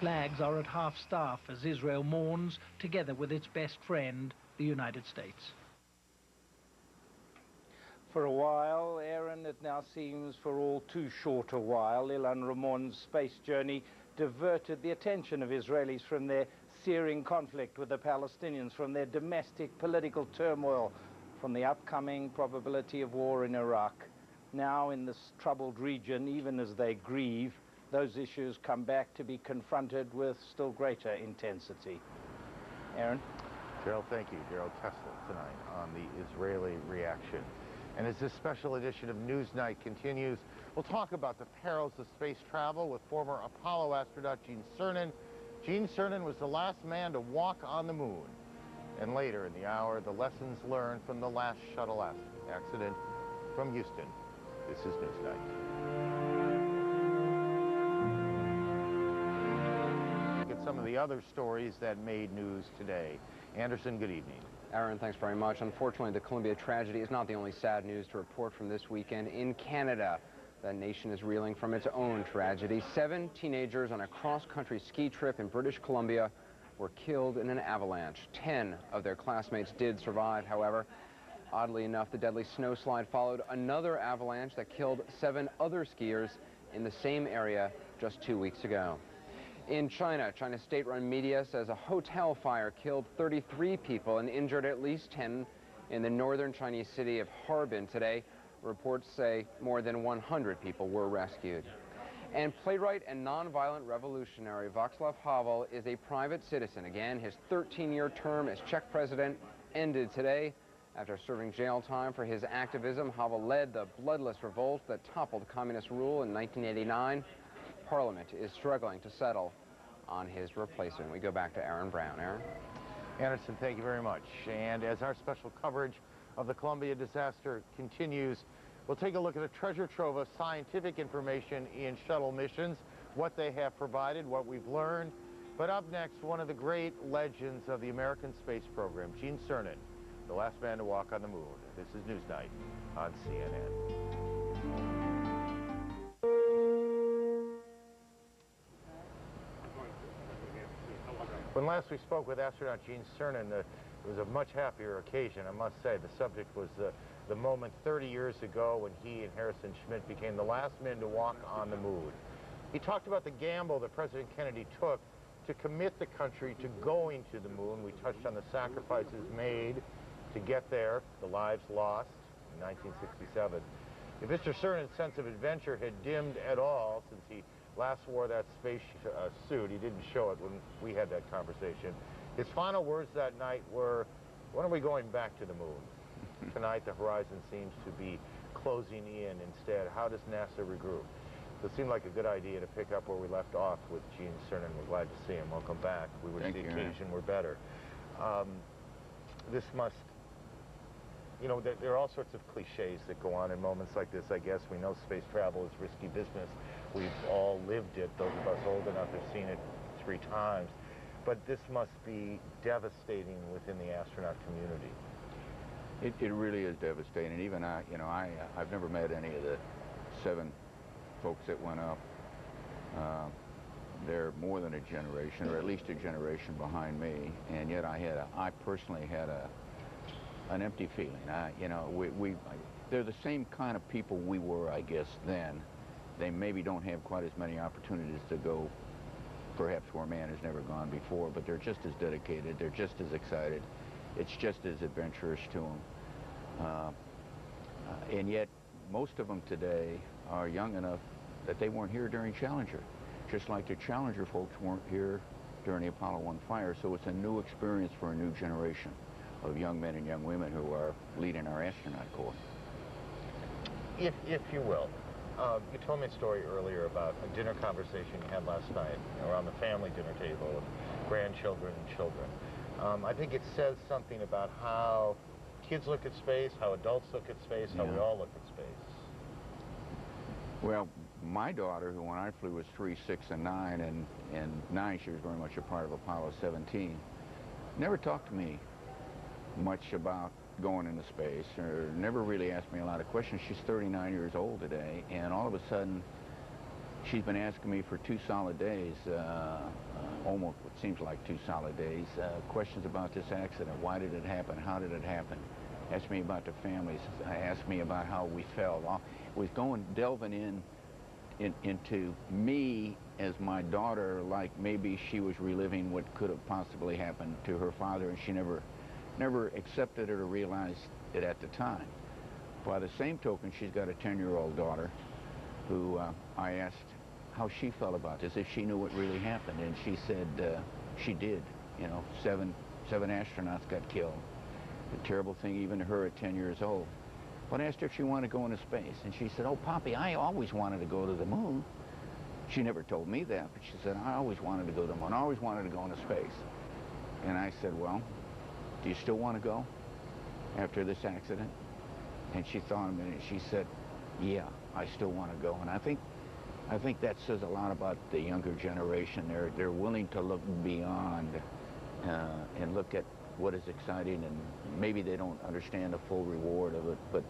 Flags are at half-staff as Israel mourns, together with its best friend, the United States. For a while, Aaron, it now seems for all too short a while, Ilan Ramon's space journey diverted the attention of Israelis from their searing conflict with the Palestinians, from their domestic political turmoil, from the upcoming probability of war in Iraq. Now, in this troubled region, even as they grieve, those issues come back to be confronted with still greater intensity. Aaron? Gerald, thank you. Gerald Kessel tonight on the Israeli reaction. And as this special edition of Newsnight continues, we'll talk about the perils of space travel with former Apollo astronaut Gene Cernan. Gene Cernan was the last man to walk on the moon. And later in the hour, the lessons learned from the last shuttle accident from Houston. This is Newsnight. Look at some of the other stories that made news today. Anderson, good evening. Aaron, thanks very much. Unfortunately, the Columbia tragedy is not the only sad news to report from this weekend. In Canada, the nation is reeling from its own tragedy. 7 teenagers on a cross-country ski trip in British Columbia were killed in an avalanche. 10 of their classmates did survive, however. Oddly enough, the deadly snowslide followed another avalanche that killed 7 other skiers in the same area just 2 weeks ago. In China, China's state-run media says a hotel fire killed 33 people and injured at least 10 in the northern Chinese city of Harbin today. Reports say more than 100 people were rescued. And playwright and nonviolent revolutionary Václav Havel is a private citizen. Again, his 13-year term as Czech president ended today. After serving jail time for his activism, Havel led the bloodless revolt that toppled communist rule in 1989. Parliament is struggling to settle on his replacement. We go back to Aaron Brown. Aaron? Anderson, thank you very much. And as our special coverage of the Columbia disaster continues, we'll take a look at a treasure trove of scientific information in shuttle missions, what they have provided, what we've learned. But up next, one of the great legends of the American space program, Gene Cernan, the last man to walk on the moon. This is Newsnight on CNN. When last we spoke with astronaut Gene Cernan, it was a much happier occasion, I must say. The subject was the moment 30 years ago when he and Harrison Schmitt became the last men to walk on the moon. He talked about the gamble that President Kennedy took to commit the country to going to the moon. We touched on the sacrifices made to get there, the lives lost in 1967. If Mr. Cernan's sense of adventure had dimmed at all since he last wore that space suit, he didn't show it when we had that conversation. His final words that night were, when are we going back to the moon? Tonight the horizon seems to be closing in instead. How does NASA regroup? So it seemed like a good idea to pick up where we left off with Gene Cernan. We're glad to see him. Welcome back. We wish the occasion were better. This must, you know, there are all sorts of cliches that go on in moments like this, I guess. We know space travel is risky business. We've all lived it. Those of us old enough have seen it 3 times. But this must be devastating within the astronaut community. It really is devastating. Even I've never met any of the 7 folks that went up. They're more than a generation, or at least a generation behind me. And yet I personally had an empty feeling. They're the same kind of people we were, I guess, then. They maybe don't have quite as many opportunities to go perhaps where man has never gone before, but they're just as dedicated, they're just as excited, it's just as adventurous to them. And yet, most of them today are young enough that they weren't here during Challenger, just like the Challenger folks weren't here during the Apollo 1 fire, so it's a new experience for a new generation of young men and young women who are leading our astronaut corps. If you will. You told me a story earlier about a dinner conversation you had last night around the family dinner table with grandchildren and children. I think it says something about how kids look at space, how adults look at space, how we all look at space. Well, my daughter, who when I flew was 3, 6, and 9, and 9 she was very much a part of Apollo 17, never talked to me much about going into space, or never really asked me a lot of questions. She's 39 years old today, and all of a sudden she's been asking me for 2 solid days almost what seems like 2 solid days. Questions about this accident. Why did it happen? How did it happen? Asked me about the families. Asked me about how we felt. Was delving into me as my daughter, like maybe she was reliving what could have possibly happened to her father, and she never accepted it or realized it at the time. By the same token, she's got a 10-year-old daughter who I asked how she felt about this, if she knew what really happened, and she said she did. You know, seven astronauts got killed. A terrible thing even to her at 10 years old. But I asked her if she wanted to go into space, and she said, "Oh, Poppy, I always wanted to go to the moon." She never told me that, but she said, "I always wanted to go to the moon. I always wanted to go into space." And I said, "Well, do you still want to go after this accident?" And she thought a minute, and she said, "Yeah, I still want to go." And I think that says a lot about the younger generation. They're willing to look beyond and look at what is exciting, and maybe they don't understand the full reward of it, but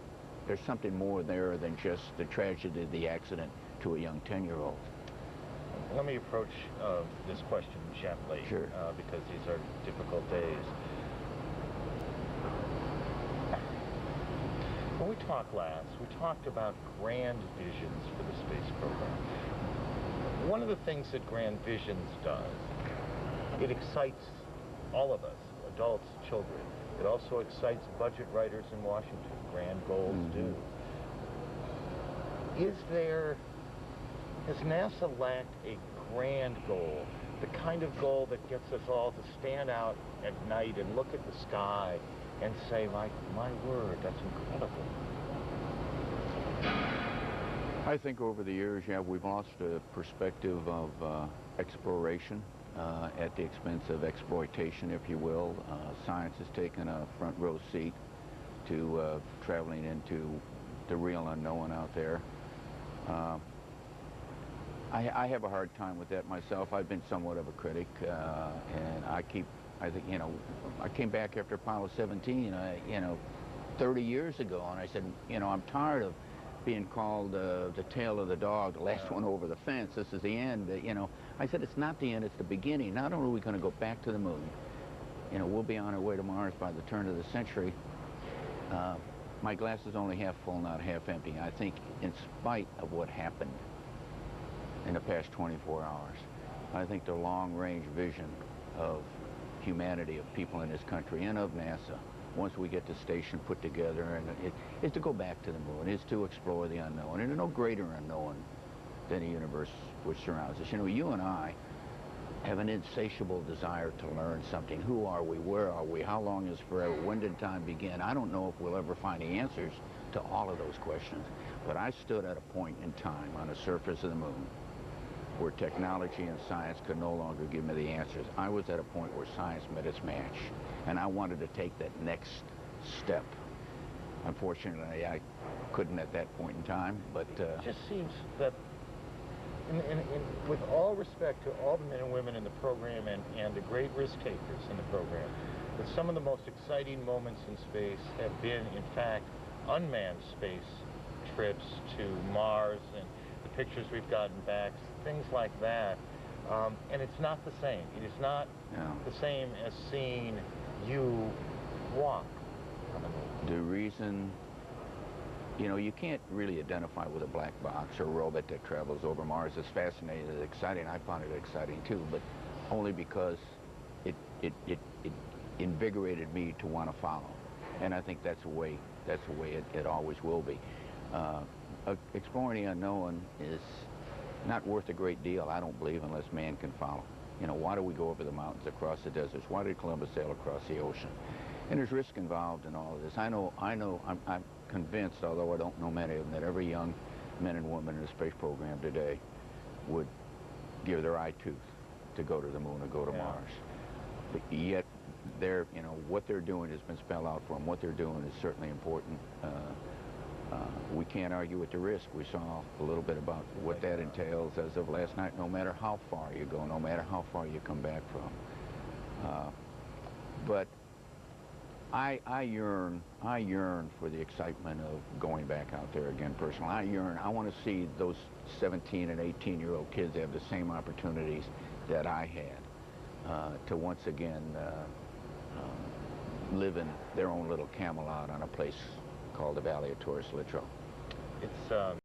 there's something more there than just the tragedy of the accident to a young 10-year-old. Let me approach this question gently, Sure. Because these are difficult days. When we talked last, we talked about grand visions for the space program. One of the things that Grand Visions does, it excites all of us, adults, children. It also excites budget writers in Washington. Grand goals do. Has NASA lacked a grand goal, the kind of goal that gets us all to stand out at night and look at the sky and say, my word, that's incredible? I think over the years, yeah, we've lost a perspective of exploration at the expense of exploitation, if you will. Science has taken a front row seat to traveling into the real unknown out there. I have a hard time with that myself. I've been somewhat of a critic, and I think, you know, I came back after Apollo 17, 30 years ago, and I said, you know, I'm tired of being called the tail of the dog, the last one over the fence. This is the end. You know, I said, it's not the end, it's the beginning. Not only are we going to go back to the moon, you know, we'll be on our way to Mars by the turn of the century. My glass is only half full, not half empty. I think in spite of what happened in the past 24 hours, I think the long-range vision of humanity, of people in this country, and of NASA, once we get the station put together, and it is to go back to the moon, is to explore the unknown. And there's no greater unknown than the universe which surrounds us. You know, you and I have an insatiable desire to learn something. Who are we? Where are we? How long is forever? When did time begin? I don't know if we'll ever find the answers to all of those questions, but I stood at a point in time on the surface of the moon where technology and science could no longer give me the answers. I was at a point where science met its match, and I wanted to take that next step. Unfortunately, I couldn't at that point in time, but... It just seems that, with all respect to all the men and women in the program and the great risk takers in the program, that some of the most exciting moments in space have been, in fact, unmanned space trips to Mars and the pictures we've gotten back, things like that. And it's not the same. It is not the same as seeing you walk on the moon. The reason, you know, you can't really identify with a black box or a robot that travels over Mars. It's fascinating, it's exciting. I found it exciting too, but only because it invigorated me to want to follow. And I think that's the way it always will be. Exploring the unknown is not worth a great deal, I don't believe, unless man can follow. You know, why do we go over the mountains, across the deserts? Why did Columbus sail across the ocean? And there's risk involved in all of this. I'm convinced, although I don't know many of them, that every young man and woman in the space program today would give their eye tooth to go to the moon or go to Mars. But yet, you know, what they're doing has been spelled out for them. What they're doing is certainly important. We can't argue with the risk. We saw a little bit about what that entails as of last night, no matter how far you go, no matter how far you come back from. But I yearn for the excitement of going back out there again personally. I want to see those 17 and 18-year-old kids have the same opportunities that I had. to once again live in their own little Camelot on a place called the Valley of Torres Litro. It's